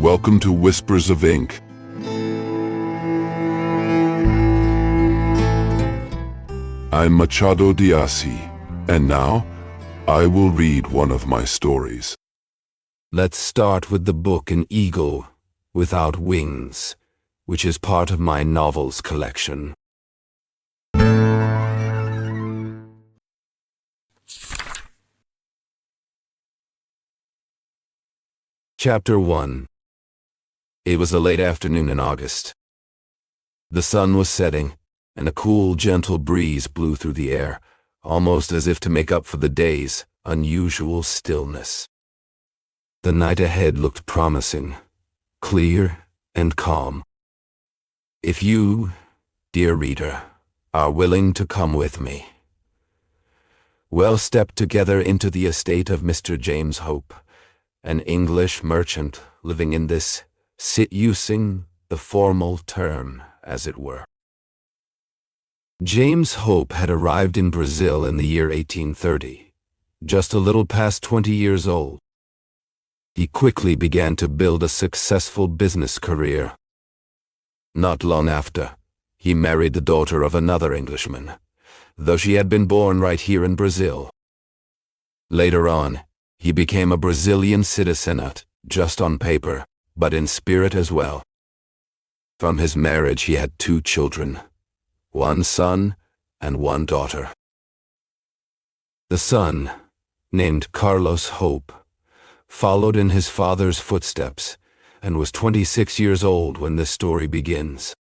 welcome to Whispers of Ink. I'm Machado de Assis, and now I will read one of my stories. Let's start with the book An Eagle Without Wings, which is part of my novels collection. Chapter 1. It was a late afternoon in August. The sun was setting, and a cool, gentle breeze blew through the air, almost as if to make up for the day's unusual stillness. The night ahead looked promising, clear and calm. If you, dear reader, are willing to come with me, we'll step together into the estate of Mr. James Hope, an English merchant living in this, using the formal term, as it were. James Hope had arrived in Brazil in the year 1830, just a little past 20 years old. He quickly began to build a successful business career. Not long after, he married the daughter of another Englishman, though she had been born right here in Brazil. Later on, he became a Brazilian citizen, not just on paper, but in spirit as well. From his marriage he had 2 children, one son and one daughter. The son, named Carlos Hope, followed in his father's footsteps and was 26 years old when this story begins.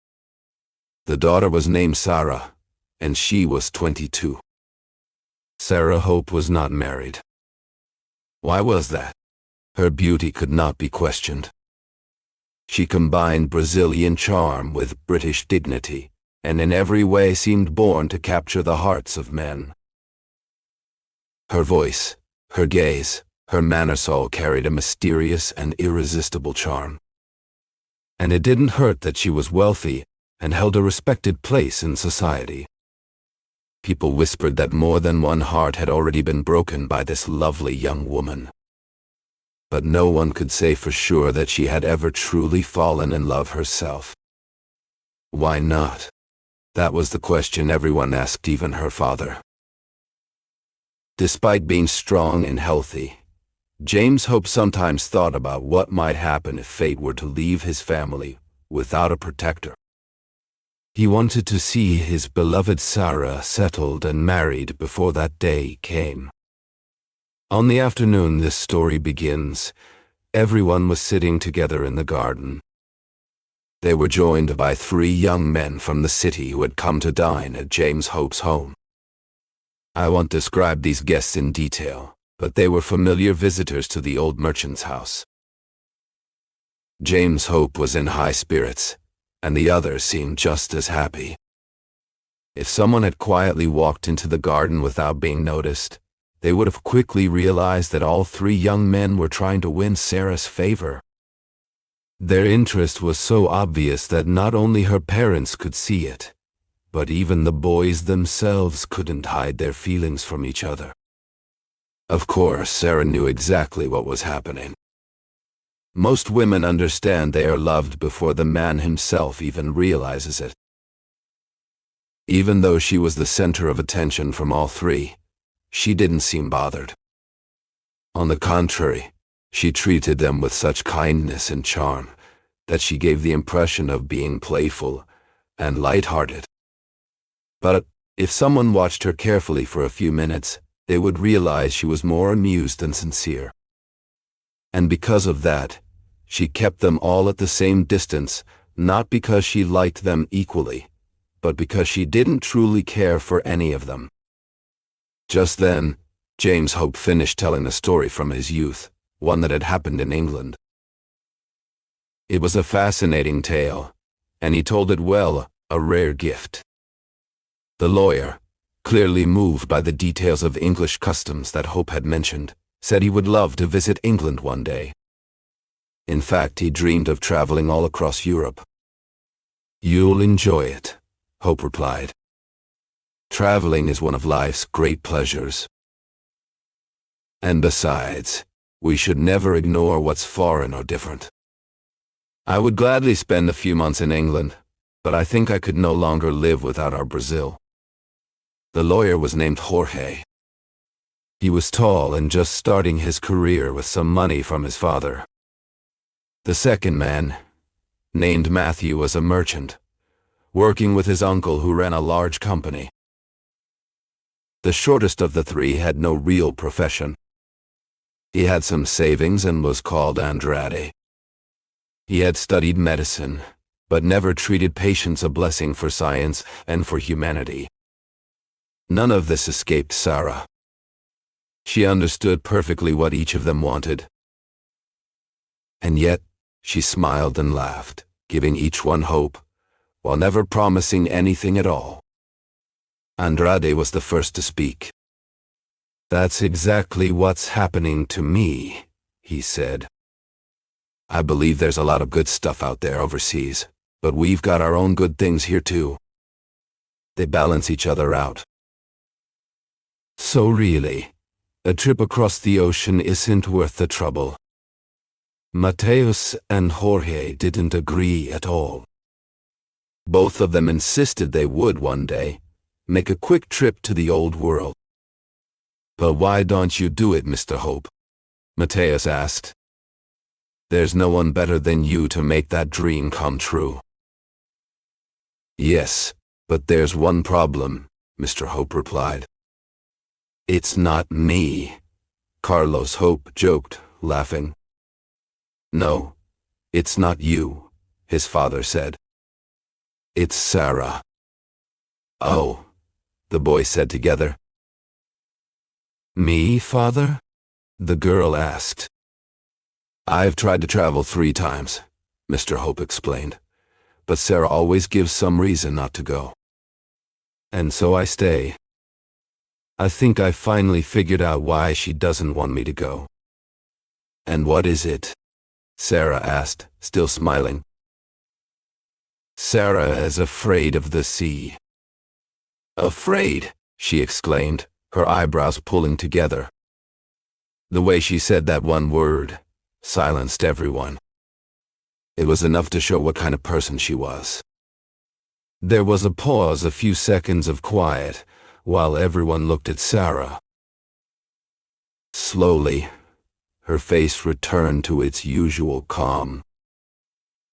The daughter was named Sarah, and she was 22. Sarah Hope was not married. Why was that? Her beauty could not be questioned. She combined Brazilian charm with British dignity, and in every way seemed born to capture the hearts of men. Her voice, her gaze, her manners all carried a mysterious and irresistible charm. And it didn't hurt that she was wealthy and held a respected place in society. People whispered that more than one heart had already been broken by this lovely young woman. But no one could say for sure that she had ever truly fallen in love herself. Why not? That was the question everyone asked, even her father. Despite being strong and healthy, James Hope sometimes thought about what might happen if fate were to leave his family without a protector. He wanted to see his beloved Sarah settled and married before that day came. On the afternoon this story begins, everyone was sitting together in the garden. They were joined by 3 young men from the city who had come to dine at James Hope's home. I won't describe these guests in detail, but they were familiar visitors to the old merchant's house. James Hope was in high spirits, and the others seemed just as happy. If someone had quietly walked into the garden without being noticed, they would have quickly realized that all 3 young men were trying to win Sarah's favor. Their interest was so obvious that not only her parents could see it, but even the boys themselves couldn't hide their feelings from each other. Of course, Sarah knew exactly what was happening. Most women understand they are loved before the man himself even realizes it. Even though she was the center of attention from all 3, she didn't seem bothered. On the contrary, she treated them with such kindness and charm that she gave the impression of being playful and light-hearted. But if someone watched her carefully for a few minutes, they would realize she was more amused than sincere. And because of that, she kept them all at the same distance, not because she liked them equally, but because she didn't truly care for any of them. Just then, James Hope finished telling a story from his youth, one that had happened in England. It was a fascinating tale, and he told it well, a rare gift. The lawyer, clearly moved by the details of English customs that Hope had mentioned, said he would love to visit England one day. In fact, he dreamed of traveling all across Europe. "You'll enjoy it," Hope replied. "Traveling is one of life's great pleasures. And besides, we should never ignore what's foreign or different. I would gladly spend a few months in England, but I think I could no longer live without our Brazil. The lawyer was named Jorge. He was tall and just starting his career with some money from his father. The second man, named Matthew, was a merchant, working with his uncle who ran a large company. The shortest of the three had no real profession. He had some savings and was called Andrade. He had studied medicine, but never treated patients, a blessing for science and for humanity. None of this escaped Sarah. She understood perfectly what each of them wanted. And yet, she smiled and laughed, giving each one hope, while never promising anything at all. Andrade was the first to speak. "That's exactly what's happening to me," he said. "I believe there's a lot of good stuff out there overseas, but we've got our own good things here too. They balance each other out. So really, a trip across the ocean isn't worth the trouble." Mateus and Jorge didn't agree at all. Both of them insisted they would one day make a quick trip to the old world. "But why don't you do it, Mr. Hope?" Mateus asked. "There's no one better than you to make that dream come true." "Yes, but there's one problem," Mr. Hope replied. "It's not me," Carlos Hope joked, laughing. "No, it's not you," his father said. "It's Sarah." "Oh," the boys said together. "Me, father?" the girl asked. "I've tried to travel 3 times, Mr. Hope explained, but Sarah always gives some reason not to go. And so I stay. I think I finally figured out why she doesn't want me to go." "And what is it?" Sarah asked, still smiling. "Sarah is afraid of the sea." "Afraid?" she exclaimed, her eyebrows pulling together. The way she said that one word silenced everyone. It was enough to show what kind of person she was. There was a pause, a few seconds of quiet, while everyone looked at Sarah. Slowly, her face returned to its usual calm.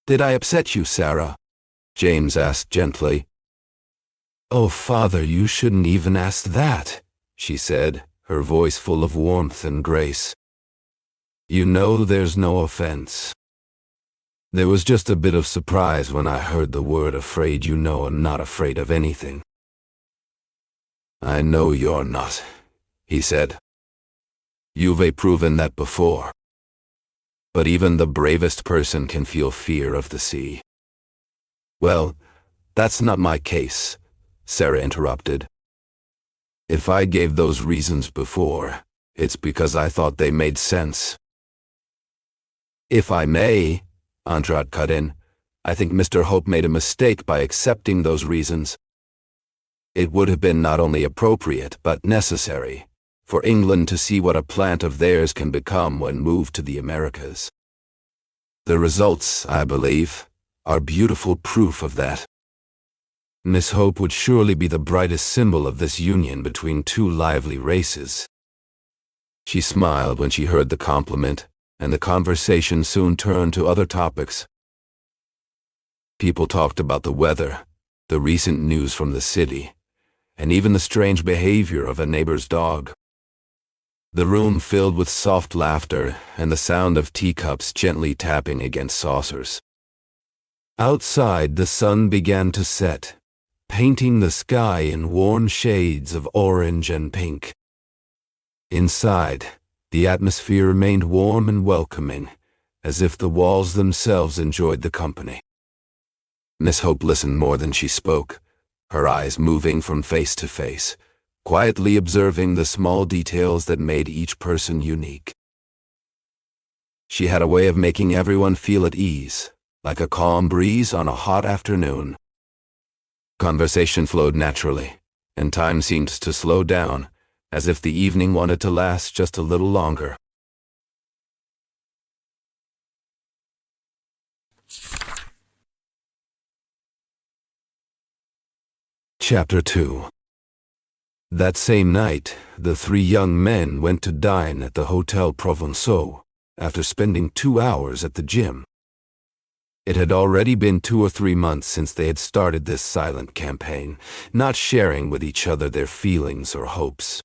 "Did I upset you, Sarah?" James asked gently. "Oh, father, you shouldn't even ask that," she said, her voice full of warmth and grace. "You know there's no offense. There was just a bit of surprise when I heard the word afraid. You know I'm not afraid of anything." "I know you're not," he said. "You've proven that before. But even the bravest person can feel fear of the sea." "Well, that's not my case," Sarah interrupted. "If I gave those reasons before, it's because I thought they made sense." "If I may," Andrade cut in, "I think Mr. Hope made a mistake by accepting those reasons. It would have been not only appropriate but necessary for England to see what a plant of theirs can become when moved to the Americas. The results, I believe, are beautiful proof of that. Miss Hope would surely be the brightest symbol of this union between 2 lively races." She smiled when she heard the compliment, and the conversation soon turned to other topics. People talked about the weather, the recent news from the city, and even the strange behavior of a neighbor's dog. The room filled with soft laughter and the sound of teacups gently tapping against saucers. Outside, the sun began to set, painting the sky in warm shades of orange and pink. Inside, the atmosphere remained warm and welcoming, as if the walls themselves enjoyed the company. Miss Hope listened more than she spoke, her eyes moving from face to face, quietly observing the small details that made each person unique. She had a way of making everyone feel at ease, like a calm breeze on a hot afternoon. Conversation flowed naturally, and time seemed to slow down, as if the evening wanted to last just a little longer. Chapter 2. That same night, the three young men went to dine at the Hotel Provençal, after spending 2 hours at the gym. It had already been 2 or 3 months since they had started this silent campaign, not sharing with each other their feelings or hopes.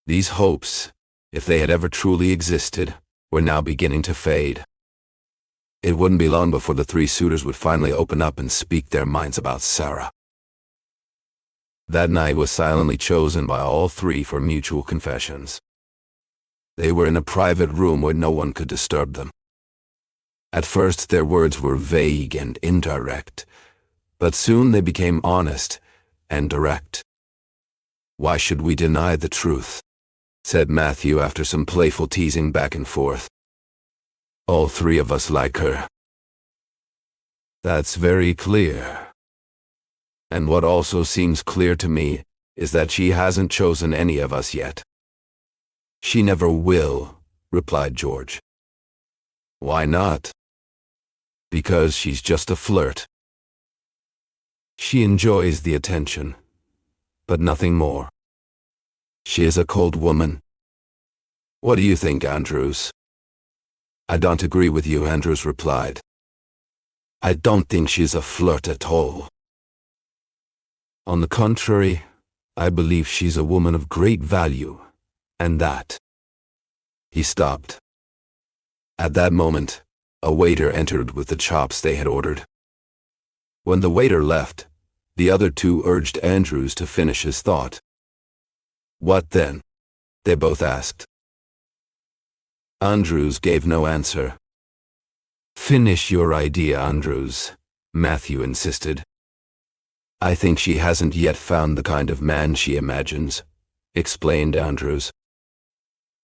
These hopes, if they had ever truly existed, were now beginning to fade. It wouldn't be long before the three suitors would finally open up and speak their minds about Sarah. That night was silently chosen by all three for mutual confessions. They were in a private room where no one could disturb them. At first their words were vague and indirect, but soon they became honest and direct. "Why should we deny the truth?" said Matthew after some playful teasing back and forth. "All three of us like her." "That's very clear. And what also seems clear to me is that she hasn't chosen any of us yet." "She never will," replied George. "Why not?" "Because she's just a flirt. She enjoys the attention, but nothing more. She is a cold woman. What do you think, Andrews?" "I don't agree with you," Andrews replied. "I don't think she's a flirt at all. On the contrary, I believe she's a woman of great value, and that—" He stopped. At that moment, a waiter entered with the chops they had ordered. When the waiter left, the other two urged Andrews to finish his thought. "What then?" they both asked. Andrews gave no answer. "Finish your idea, Andrews," Matthew insisted. "I think she hasn't yet found the kind of man she imagines," explained Andrews.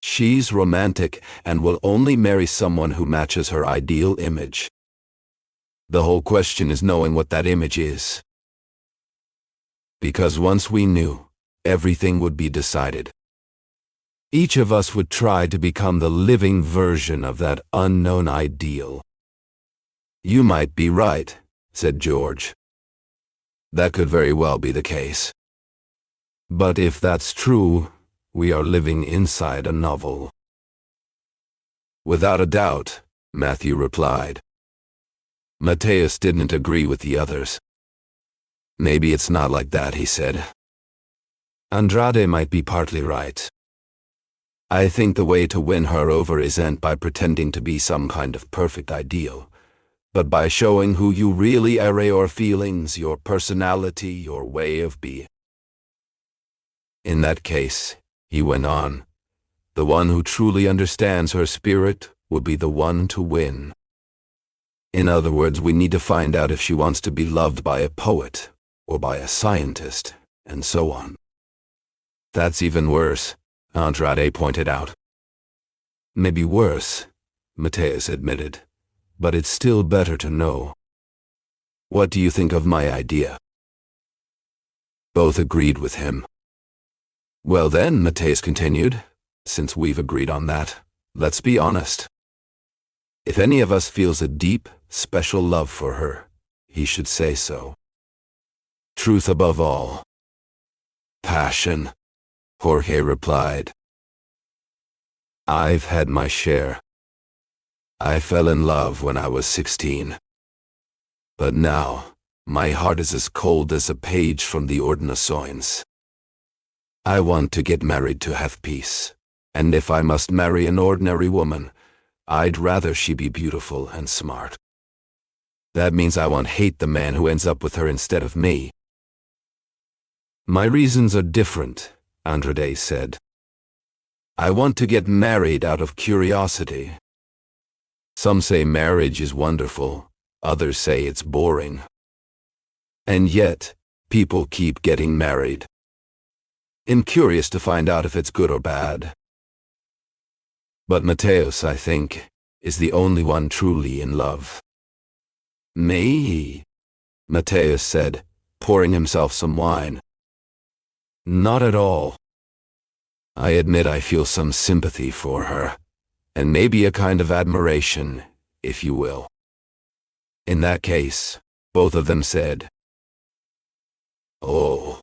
"She's romantic and will only marry someone who matches her ideal image. The whole question is knowing what that image is. Because once we knew, everything would be decided. Each of us would try to become the living version of that unknown ideal." "You might be right," said George. "That could very well be the case. But if that's true, we are living inside a novel." "Without a doubt," Matthew replied. Mateus didn't agree with the others. "Maybe it's not like that," he said. "Andrade might be partly right. I think the way to win her over isn't by pretending to be some kind of perfect ideal, but by showing who you really are, your feelings, your personality, your way of being. In that case," he went on, "the one who truly understands her spirit will be the one to win. In other words, we need to find out if she wants to be loved by a poet or by a scientist, and so on." "That's even worse," Andrade pointed out. "Maybe worse," Mateus admitted, "but it's still better to know. What do you think of my idea?" Both agreed with him. "Well then," Mateus continued, "since we've agreed on that, let's be honest. If any of us feels a deep, special love for her, he should say so. Truth above all." "Passion," Jorge replied. "I've had my share. I fell in love when I was 16. But now, my heart is as cold as a page from the Ordinações. I want to get married to have peace, and if I must marry an ordinary woman, I'd rather she be beautiful and smart. That means I won't hate the man who ends up with her instead of me." "My reasons are different," Andrade said. "I want to get married out of curiosity. Some say marriage is wonderful, others say it's boring. And yet, people keep getting married. I'm curious to find out if it's good or bad. But Mateus, I think, is the only one truly in love." "Me?" Mateus said, pouring himself some wine. "Not at all. I admit I feel some sympathy for her, and maybe a kind of admiration, if you will." In that case, both of them said, Oh,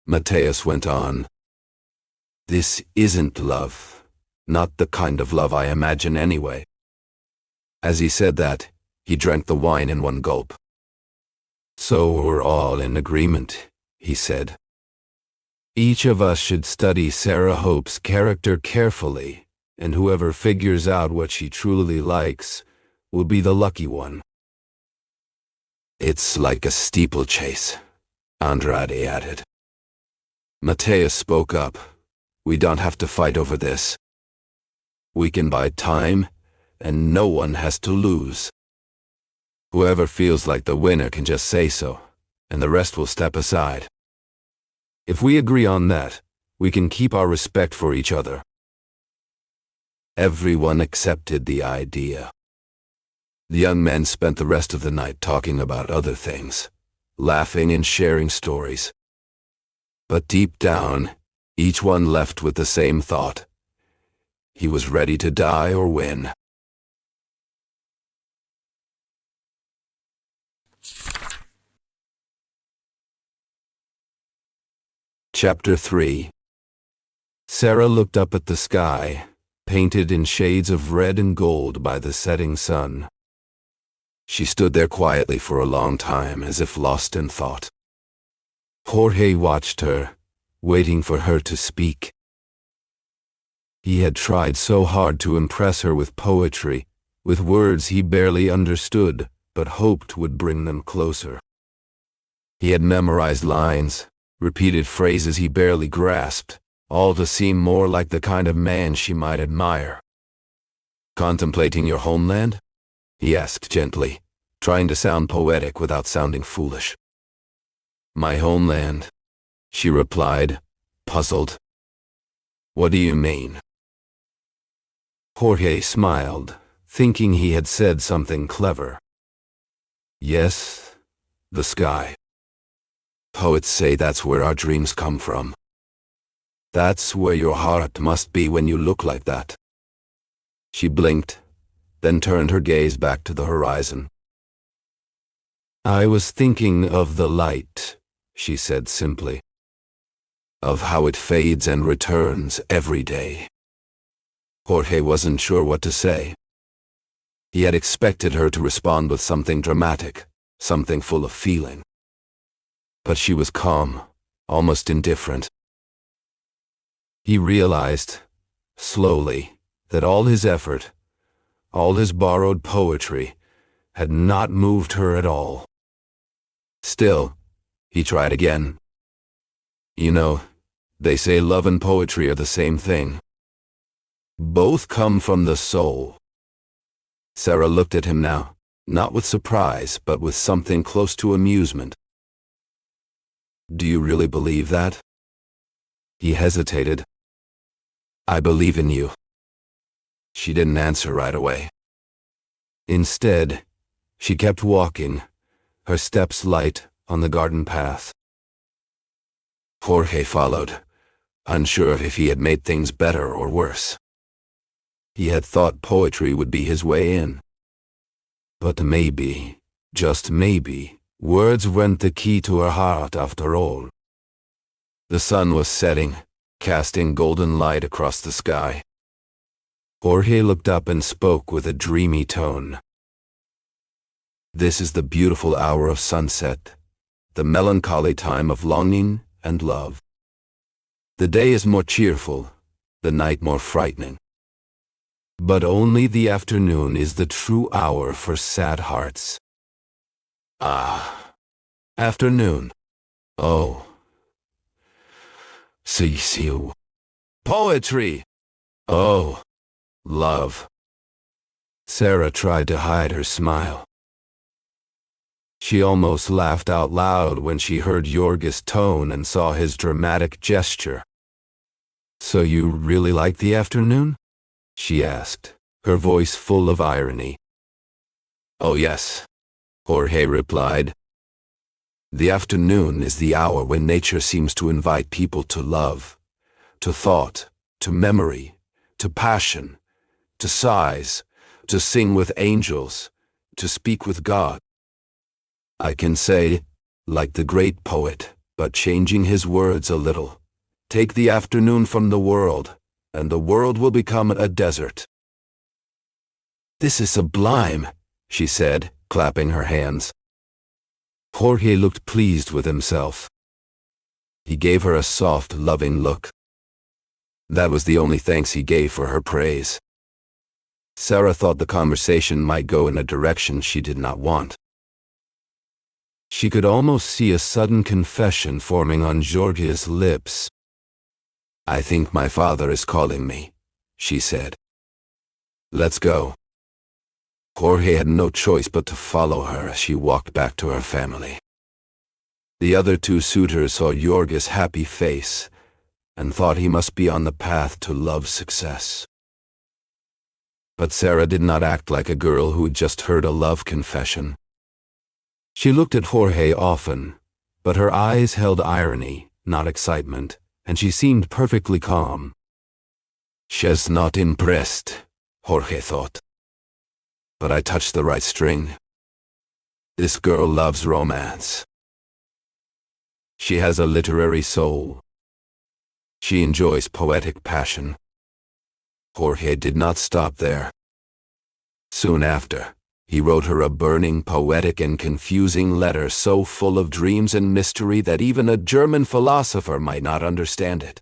Matthias went on. This isn't love. Not the kind of love I imagine anyway. As he said that, he drank the wine in one gulp. So we're all in agreement, he said. Each of us should study Sarah Hope's character carefully, and whoever figures out what she truly likes will be the lucky one. It's like a steeplechase, Andrade added. Matthias spoke up. We don't have to fight over this. We can buy time, and no one has to lose. Whoever feels like the winner can just say so, and the rest will step aside. If we agree on that, we can keep our respect for each other. Everyone accepted the idea. The young men spent the rest of the night talking about other things, laughing and sharing stories. But deep down, each one left with the same thought. He was ready to die or win. Chapter 3. Sarah looked up at the sky, painted in shades of red and gold by the setting sun. She stood there quietly for a long time, as if lost in thought. Jorge watched her, waiting for her to speak. He had tried so hard to impress her with poetry, with words he barely understood, but hoped would bring them closer. He had memorized lines, repeated phrases he barely grasped, all to seem more like the kind of man she might admire. Contemplating your homeland? He asked gently, trying to sound poetic without sounding foolish. My homeland, she replied, puzzled. What do you mean? Jorge smiled, thinking he had said something clever. Yes, the sky. Poets say that's where our dreams come from. That's where your heart must be when you look like that. She blinked, then turned her gaze back to the horizon. I was thinking of the light, she said simply. Of how it fades and returns every day. Jorge wasn't sure what to say. He had expected her to respond with something dramatic, something full of feeling. But she was calm, almost indifferent. He realized, slowly, that all his effort, all his borrowed poetry, had not moved her at all. Still, he tried again. You know, they say love and poetry are the same thing. Both come from the soul. Sarah looked at him now, not with surprise, but with something close to amusement. Do you really believe that? He hesitated. I believe in you. She didn't answer right away. Instead, she kept walking, her steps light on the garden path. Jorge followed, unsure if he had made things better or worse. He had thought poetry would be his way in. But maybe, just maybe, words weren't the key to her heart after all. The sun was setting, casting golden light across the sky. Jorge looked up and spoke with a dreamy tone. This is the beautiful hour of sunset, the melancholy time of longing and love. The day is more cheerful, the night more frightening. But only the afternoon is the true hour for sad hearts. Ah, afternoon. Oh. See. Poetry. Oh, love. Sarah tried to hide her smile. She almost laughed out loud when she heard Jorge's tone and saw his dramatic gesture. So you really like the afternoon? She asked, her voice full of irony. Oh yes, Jorge replied. The afternoon is the hour when nature seems to invite people to love, to thought, to memory, to passion, to sighs, to sing with angels, to speak with God. I can say, like the great poet, but changing his words a little. Take the afternoon from the world, and the world will become a desert. This is sublime, she said, clapping her hands. Jorge looked pleased with himself. He gave her a soft, loving look. That was the only thanks he gave for her praise. Sarah thought the conversation might go in a direction she did not want. She could almost see a sudden confession forming on Jorge's lips. I think my father is calling me, she said. Let's go. Jorge had no choice but to follow her as she walked back to her family. The other two suitors saw Jorge's happy face and thought he must be on the path to love's success. But Sarah did not act like a girl who had just heard a love confession. She looked at Jorge often, but her eyes held irony, not excitement, and she seemed perfectly calm. She's not impressed, Jorge thought. But I touched the right string. This girl loves romance. She has a literary soul. She enjoys poetic passion. Jorge did not stop there. Soon after, he wrote her a burning, poetic, and confusing letter so full of dreams and mystery that even a German philosopher might not understand it.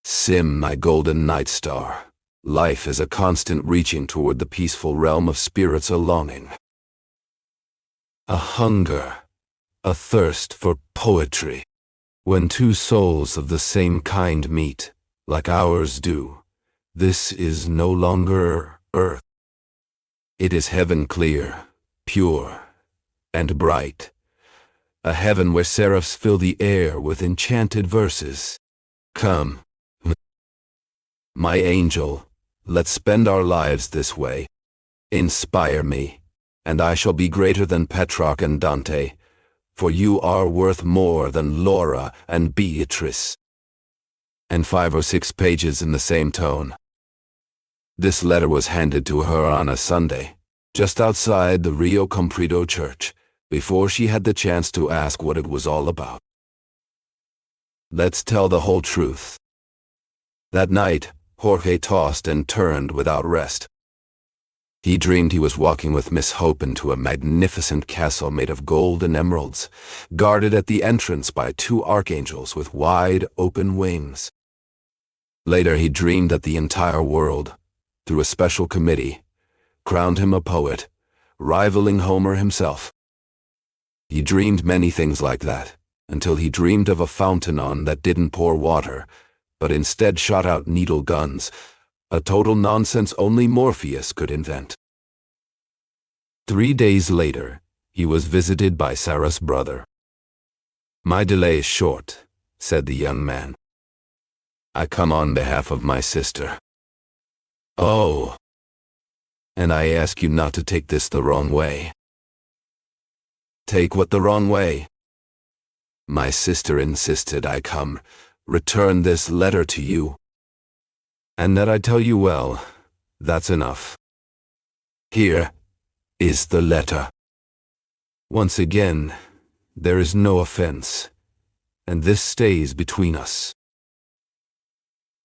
Sim, my golden night star, life is a constant reaching toward the peaceful realm of spirits, a longing, a hunger, a thirst for poetry. When two souls of the same kind meet, like ours do, this is no longer earth. It is heaven, clear, pure, and bright. A heaven where seraphs fill the air with enchanted verses. Come, my angel, let's spend our lives this way. Inspire me, and I shall be greater than Petrarch and Dante, for you are worth more than Laura and Beatrice. And 5 or 6 pages in the same tone. This letter was handed to her on a Sunday, just outside the Rio Comprido church, before she had the chance to ask what it was all about. Let's tell the whole truth. That night, Jorge tossed and turned without rest. He dreamed he was walking with Miss Hope into a magnificent castle made of gold and emeralds, guarded at the entrance by 2 archangels with wide open wings. Later he dreamed that the entire world, through a special committee, crowned him a poet, rivaling Homer himself. He dreamed many things like that, until he dreamed of a fountain that didn't pour water, but instead shot out needle guns, a total nonsense only Morpheus could invent. 3 days later, he was visited by Sarah's brother. My delay is short, said the young man. I come on behalf of my sister. Oh. And I ask you not to take this the wrong way. Take what the wrong way? My sister insisted I come, return this letter to you. And that I tell you well, that's enough. Here is the letter. Once again, there is no offense, and this stays between us.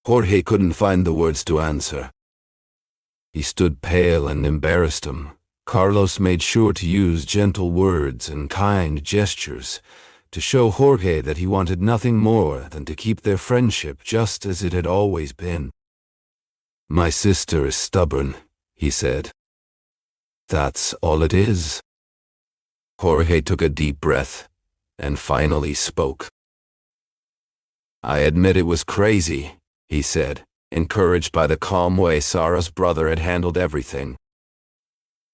Jorge couldn't find the words to answer. He stood pale and embarrassed him. Carlos made sure to use gentle words and kind gestures to show Jorge that he wanted nothing more than to keep their friendship just as it had always been. My sister is stubborn, he said. That's all it is. Jorge took a deep breath and finally spoke. I admit it was crazy, he said, encouraged by the calm way Sarah's brother had handled everything.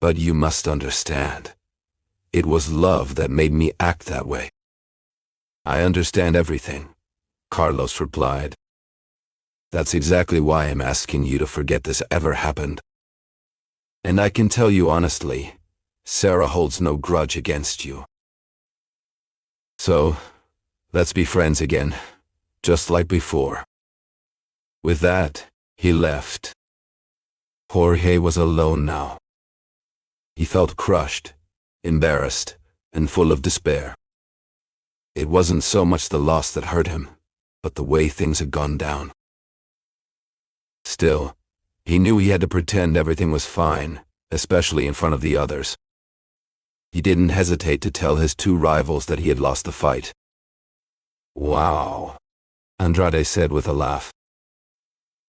But you must understand, it was love that made me act that way. I understand everything, Carlos replied. That's exactly why I'm asking you to forget this ever happened. And I can tell you honestly, Sarah holds no grudge against you. So, let's be friends again, just like before. With that, he left. Jorge was alone now. He felt crushed, embarrassed, and full of despair. It wasn't so much the loss that hurt him, but the way things had gone down. Still, he knew he had to pretend everything was fine, especially in front of the others. He didn't hesitate to tell his two rivals that he had lost the fight. "Wow," Andrade said with a laugh.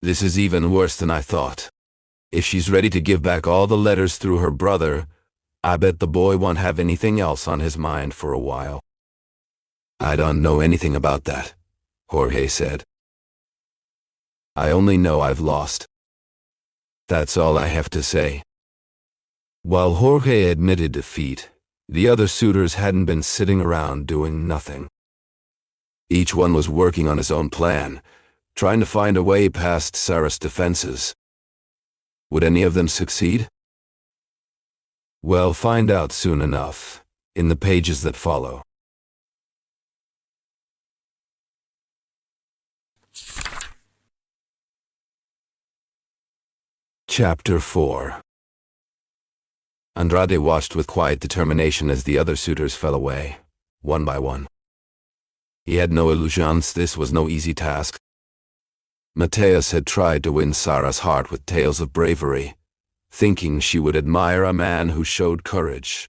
"This is even worse than I thought. If she's ready to give back all the letters through her brother, I bet the boy won't have anything else on his mind for a while." "I don't know anything about that," Jorge said. "I only know I've lost. That's all I have to say." While Jorge admitted defeat, the other suitors hadn't been sitting around doing nothing. Each one was working on his own plan, trying to find a way past Sarah's defenses. Would any of them succeed? We'll find out soon enough, in the pages that follow. Chapter 4. Andrade watched with quiet determination as the other suitors fell away, one by one. He had no illusions. This was no easy task. Mateus had tried to win Sarah's heart with tales of bravery, thinking she would admire a man who showed courage.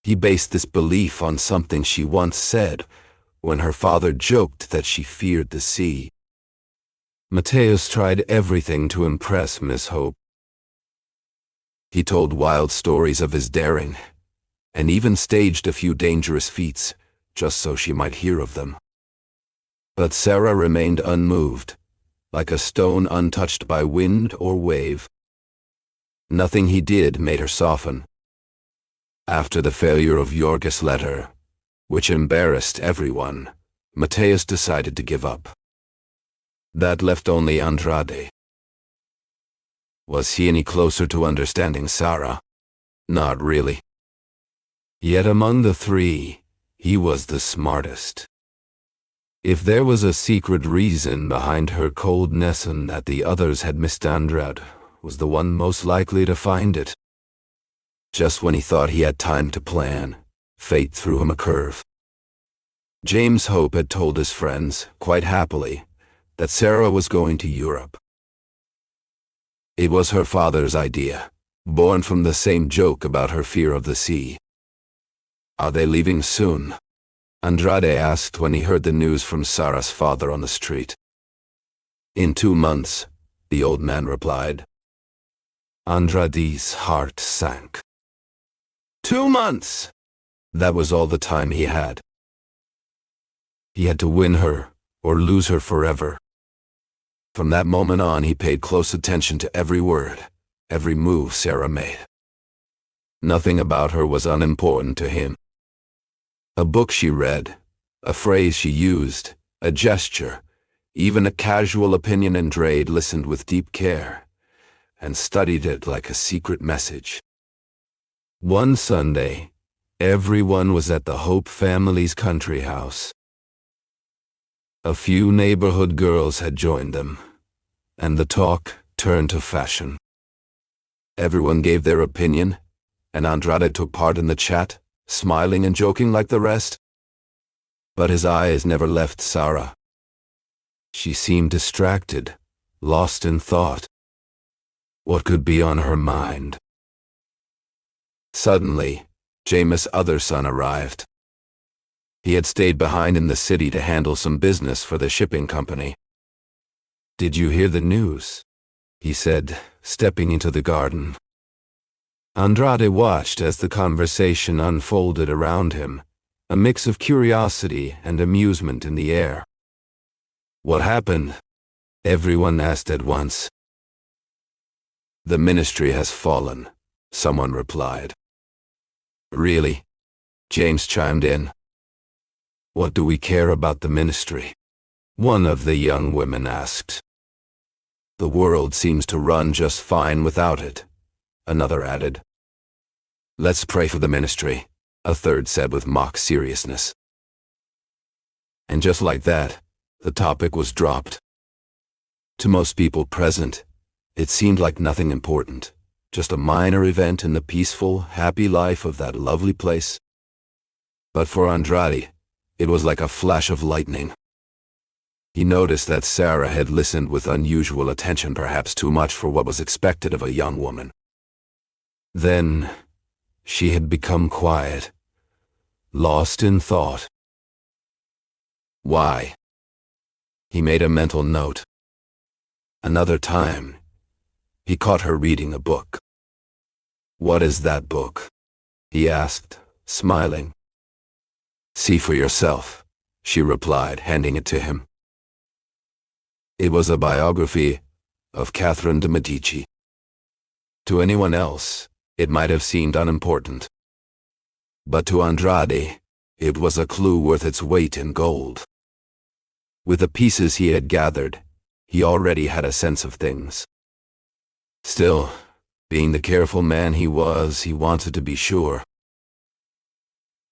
He based this belief on something she once said when her father joked that she feared the sea. Mateus tried everything to impress Miss Hope. He told wild stories of his daring, and even staged a few dangerous feats, just so she might hear of them. But Sarah remained unmoved, like a stone untouched by wind or wave. Nothing he did made her soften. After the failure of Jorge's letter, which embarrassed everyone, Mateus decided to give up. That left only Andrade. Was he any closer to understanding Sarah? Not really. Yet among the three, he was the smartest. If there was a secret reason behind her coldness and that the others had missed, Andrade was the one most likely to find it. Just when he thought he had time to plan, fate threw him a curve. James Hope had told his friends, quite happily, that Sarah was going to Europe. It was her father's idea, born from the same joke about her fear of the sea. "Are they leaving soon?" Andrade asked when he heard the news from Sarah's father on the street. "In 2 months," the old man replied. Andrade's heart sank. 2 months! That was all the time he had. He had to win her, or lose her forever. From that moment on, he paid close attention to every word, every move Sarah made. Nothing about her was unimportant to him. A book she read, a phrase she used, a gesture, even a casual opinion Andrade listened with deep care, and studied it like a secret message. One Sunday, everyone was at the Hope family's country house. A few neighborhood girls had joined them, and the talk turned to fashion. Everyone gave their opinion, and Andrade took part in the chat, smiling and joking like the rest. But his eyes never left Sarah. She seemed distracted, lost in thought. What could be on her mind? Suddenly, James' other son arrived. He had stayed behind in the city to handle some business for the shipping company. "Did you hear the news?" he said, stepping into the garden. Andrade watched as the conversation unfolded around him, a mix of curiosity and amusement in the air. "What happened?" everyone asked at once. "The ministry has fallen," someone replied. "Really?" James chimed in. "What do we care about the ministry?" one of the young women asked. "The world seems to run just fine without it," another added. "Let's pray for the ministry," a third said with mock seriousness. And just like that, the topic was dropped. To most people present, it seemed like nothing important, just a minor event in the peaceful, happy life of that lovely place. But for Andrade, It was like a flash of lightning. He noticed that Sarah had listened with unusual attention, perhaps too much for what was expected of a young woman. Then, she had become quiet, lost in thought. Why? He made a mental note. Another time, he caught her reading a book. "What is that book?" he asked, smiling. "See for yourself," she replied, handing it to him. It was a biography of Catherine de Medici. To anyone else, it might have seemed unimportant. But to Andrade, it was a clue worth its weight in gold. With the pieces he had gathered, he already had a sense of things. Still, being the careful man he was, he wanted to be sure.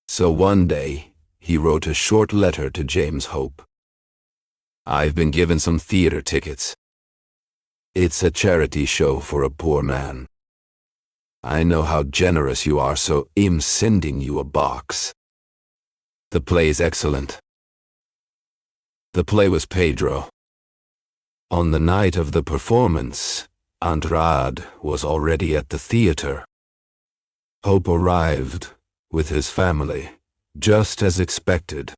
So one day, he wrote a short letter to James Hope. "I've been given some theater tickets. It's a charity show for a poor man. I know how generous you are, so I'm sending you a box. The play is excellent." The play was Pedro. On the night of the performance, Andrade was already at the theater. Hope arrived with his family, just as expected.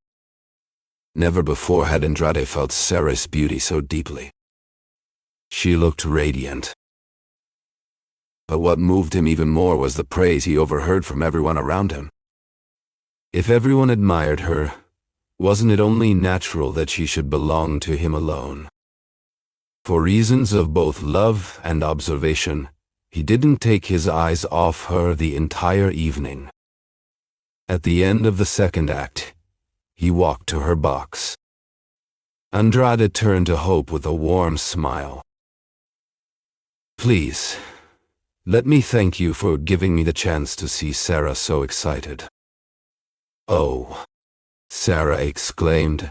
Never before had Andrade felt Sarah's beauty so deeply. She looked radiant. But what moved him even more was the praise he overheard from everyone around him. If everyone admired her, wasn't it only natural that she should belong to him alone? For reasons of both love and observation, he didn't take his eyes off her the entire evening. At the end of the second act, he walked to her box. Andrade turned to Hope with a warm smile. "Please, let me thank you for giving me the chance to see Sarah so excited." "Oh," Sarah exclaimed.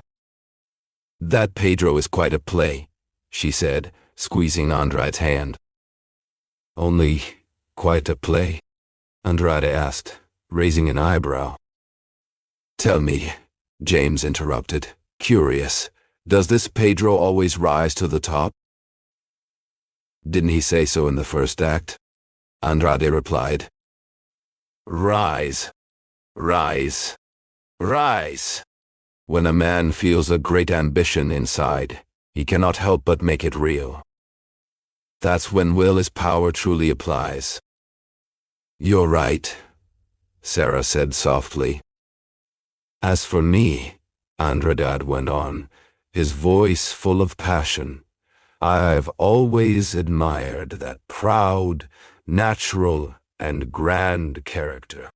"That Pedro is quite a play," she said, squeezing Andrade's hand. "Only quite a play?" Andrade asked, raising an eyebrow. "Tell me," James interrupted, curious, "does this Pedro always rise to the top?" "Didn't he say so in the first act?" Andrade replied. "Rise, rise, rise. When a man feels a great ambition inside, he cannot help but make it real. That's when will is power truly applies." "You're right," Sarah said softly. "As for me," Andrade went on, his voice full of passion, "I've always admired that proud, natural, and grand character.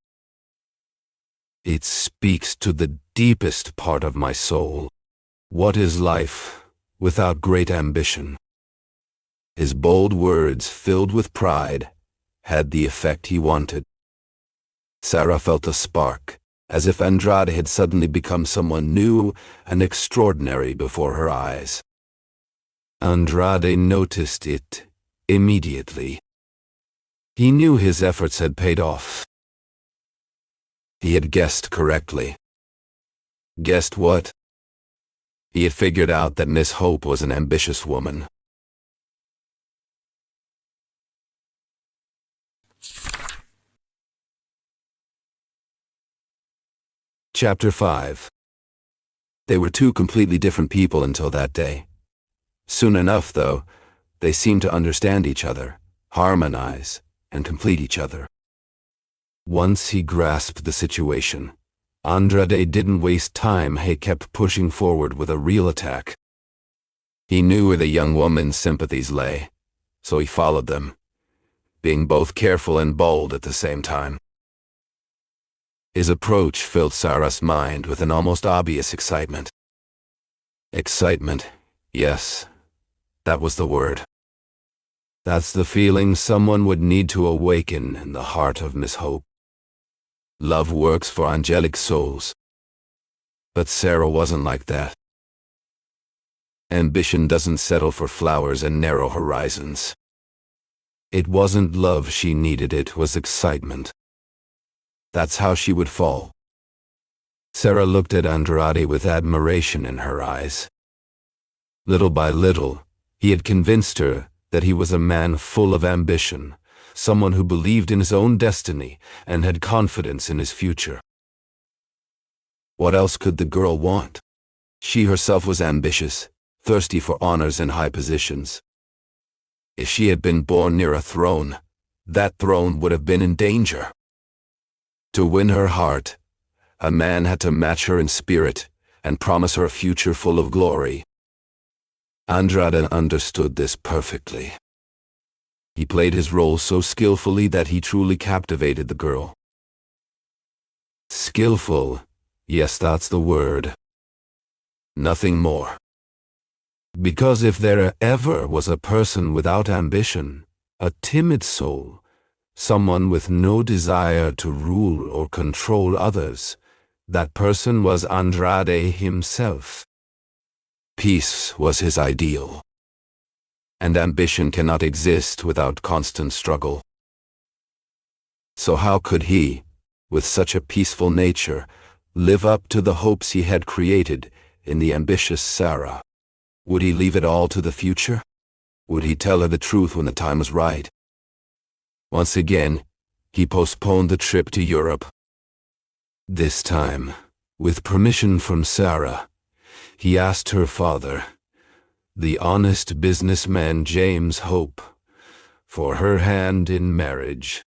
It speaks to the deepest part of my soul. What is life without great ambition?" His bold words, filled with pride, had the effect he wanted. Sarah felt a spark, as if Andrade had suddenly become someone new and extraordinary before her eyes. Andrade noticed it immediately. He knew his efforts had paid off. He had guessed correctly. Guessed what? He had figured out that Miss Hope was an ambitious woman. Chapter 5. They were two completely different people until that day. Soon enough, though, they seemed to understand each other, harmonize, and complete each other. Once he grasped the situation, Andrade didn't waste time. He kept pushing forward with a real attack. He knew where the young woman's sympathies lay, so he followed them, being both careful and bold at the same time. His approach filled Sarah's mind with an almost obvious excitement. Excitement, yes, that was the word. That's the feeling someone would need to awaken in the heart of Miss Hope. Love works for angelic souls. But Sarah wasn't like that. Ambition doesn't settle for flowers and narrow horizons. It wasn't love she needed, it was excitement. That's how she would fall. Sarah looked at Andrade with admiration in her eyes. Little by little, he had convinced her that he was a man full of ambition, someone who believed in his own destiny and had confidence in his future. What else could the girl want? She herself was ambitious, thirsty for honors and high positions. If she had been born near a throne, that throne would have been in danger. To win her heart, a man had to match her in spirit and promise her a future full of glory. Andrade understood this perfectly. He played his role so skillfully that he truly captivated the girl. Skillful, yes, that's the word. Nothing more. Because if there ever was a person without ambition, a timid soul, someone with no desire to rule or control others, that person was Andrade himself. Peace was his ideal. And ambition cannot exist without constant struggle. So how could he, with such a peaceful nature, live up to the hopes he had created in the ambitious Sarah? Would he leave it all to the future? Would he tell her the truth when the time was right? Once again, he postponed the trip to Europe. This time, with permission from Sarah, he asked her father, the honest businessman James Hope, for her hand in marriage.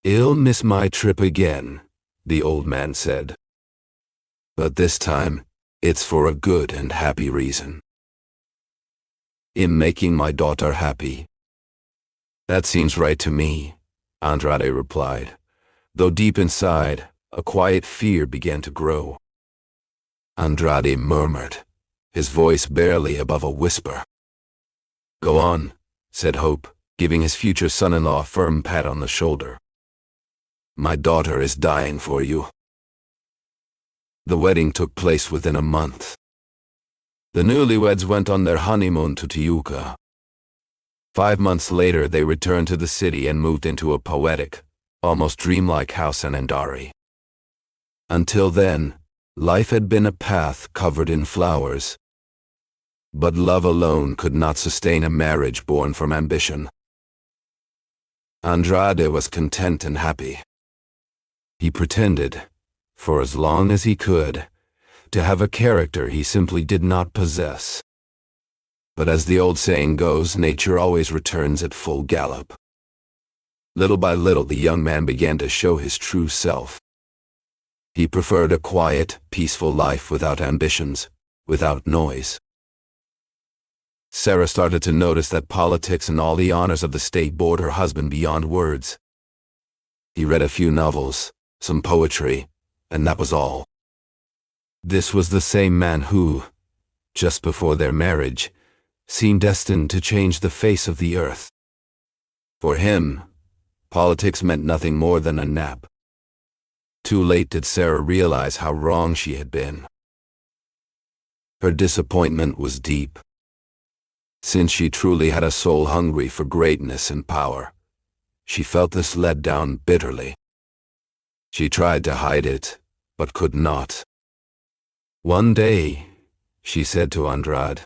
"I'll miss my trip again," the old man said. "But this time, it's for a good and happy reason. In making my daughter happy." "That seems right to me," Andrade replied, though deep inside, a quiet fear began to grow. Andrade murmured, his voice barely above a whisper. "Go on," said Hope, giving his future son-in-law a firm pat on the shoulder. "My daughter is dying for you." The wedding took place within a month. The newlyweds went on their honeymoon to Tijuca. 5 months later, they returned to the city and moved into a poetic, almost dreamlike house in Andari. Until then, life had been a path covered in flowers. But love alone could not sustain a marriage born from ambition. Andrade was content and happy. He pretended, for as long as he could, to have a character he simply did not possess. But as the old saying goes, nature always returns at full gallop. Little by little, the young man began to show his true self. He preferred a quiet, peaceful life without ambitions, without noise. Sarah started to notice that politics and all the honors of the state bored her husband beyond words. He read a few novels, some poetry, and that was all. This was the same man who, just before their marriage, seemed destined to change the face of the earth. For him, politics meant nothing more than a nap. Too late did Sarah realize how wrong she had been. Her disappointment was deep. Since she truly had a soul hungry for greatness and power, she felt this let down bitterly. She tried to hide it, but could not. One day, she said to Andrade,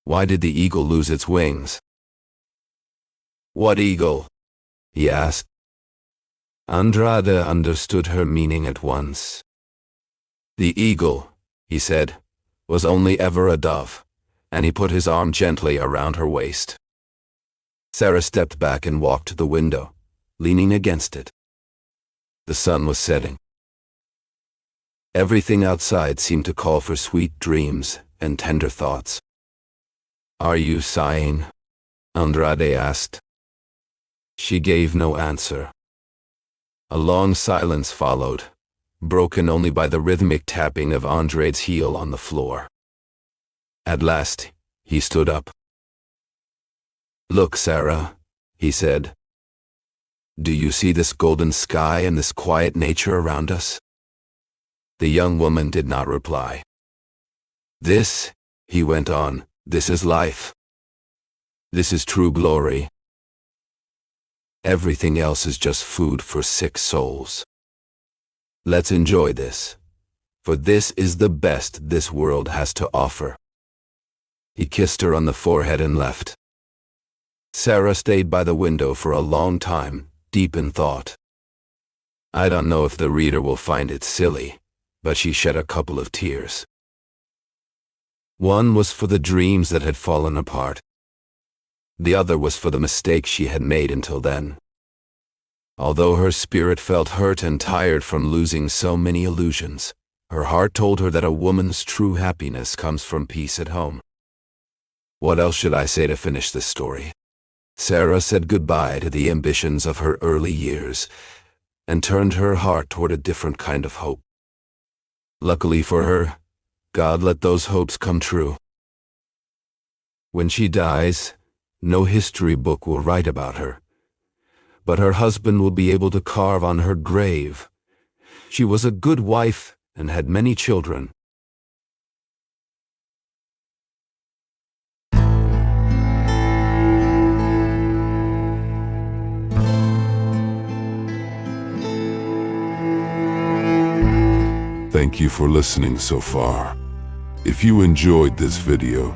"Why did the eagle lose its wings?" "What eagle?" he asked. Andrade understood her meaning at once. "The eagle," he said, "was only ever a dove," and he put his arm gently around her waist. Sarah stepped back and walked to the window, leaning against it. The sun was setting. Everything outside seemed to call for sweet dreams and tender thoughts. "Are you sighing?" Andrade asked. She gave no answer. A long silence followed, broken only by the rhythmic tapping of Andrade's heel on the floor. At last, he stood up. "Look, Sarah," he said. "Do you see this golden sky and this quiet nature around us?" The young woman did not reply. "This," he went on, "this is life. This is true glory. Everything else is just food for sick souls." Let's enjoy this, for this is the best this world has to offer." He kissed her on the forehead and left. Sarah stayed by the window for a long time, deep in thought. I don't know if the reader will find it silly, but she shed a couple of tears. One was for the dreams that had fallen apart. The other was for the mistakes she had made until then. Although her spirit felt hurt and tired from losing so many illusions, her heart told her that a woman's true happiness comes from peace at home. What else should I say to finish this story? Sarah said goodbye to the ambitions of her early years and turned her heart toward a different kind of hope. Luckily for her, God let those hopes come true. When she dies, no history book will write about her, but her husband will be able to carve on her grave, "She was a good wife and had many children." Thank you for listening so far. If you enjoyed this video,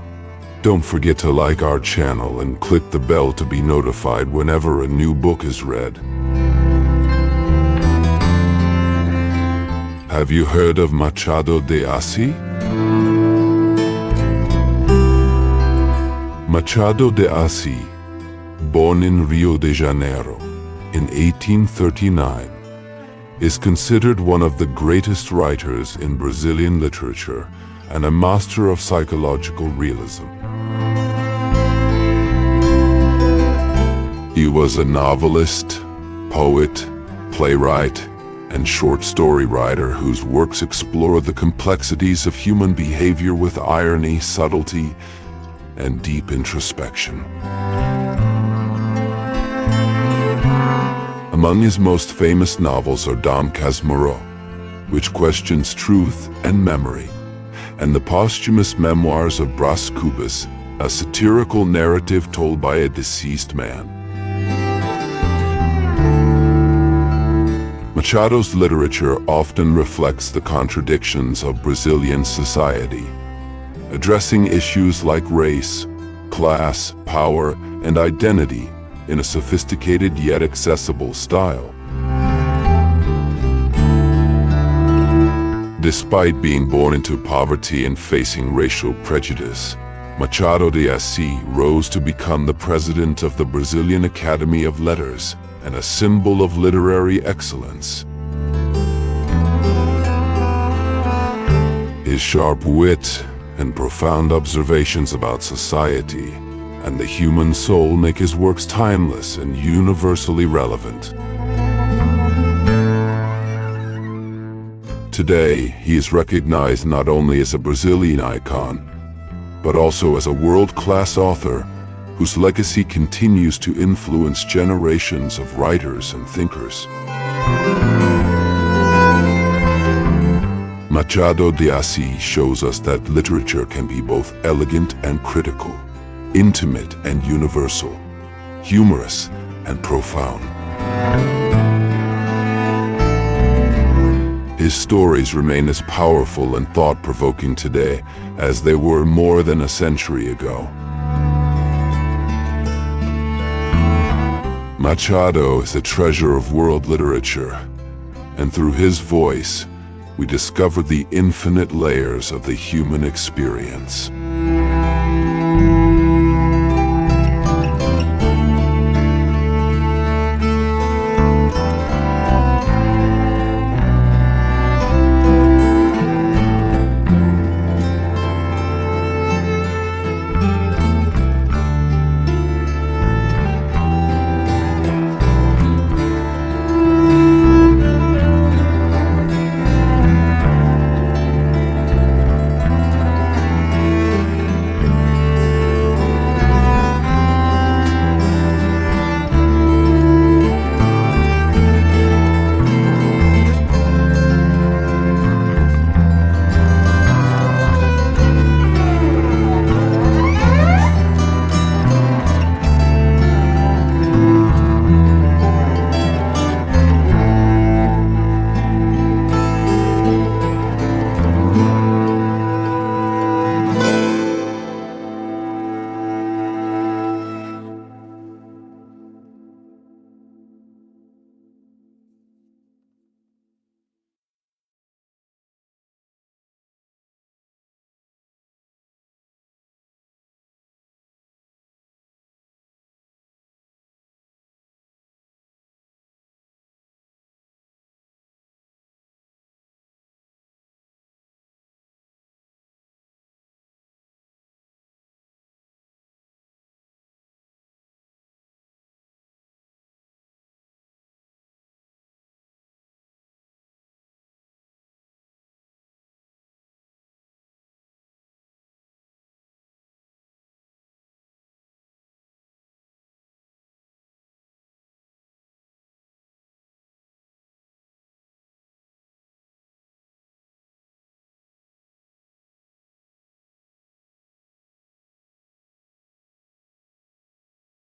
don't forget to like our channel and click the bell to be notified whenever a new book is read. Have you heard of Machado de Assis? Machado de Assis, born in Rio de Janeiro in 1839, is considered one of the greatest writers in Brazilian literature and a master of psychological realism. He was a novelist, poet, playwright, and short story writer whose works explore the complexities of human behavior with irony, subtlety, and deep introspection. Among his most famous novels are Dom Casmurro, which questions truth and memory, and the posthumous memoirs of Brás Cubas, a satirical narrative told by a deceased man. Machado's literature often reflects the contradictions of Brazilian society, addressing issues like race, class, power, and identity in a sophisticated yet accessible style. Despite being born into poverty and facing racial prejudice, Machado de Assis rose to become the president of the Brazilian Academy of Letters and a symbol of literary excellence. His sharp wit and profound observations about society and the human soul make his works timeless and universally relevant. Today, he is recognized not only as a Brazilian icon, but also as a world-class author whose legacy continues to influence generations of writers and thinkers. Machado de Assis shows us that literature can be both elegant and critical, intimate and universal, humorous and profound. His stories remain as powerful and thought-provoking today as they were more than a century ago. Machado is a treasure of world literature, and through his voice, we discover the infinite layers of the human experience.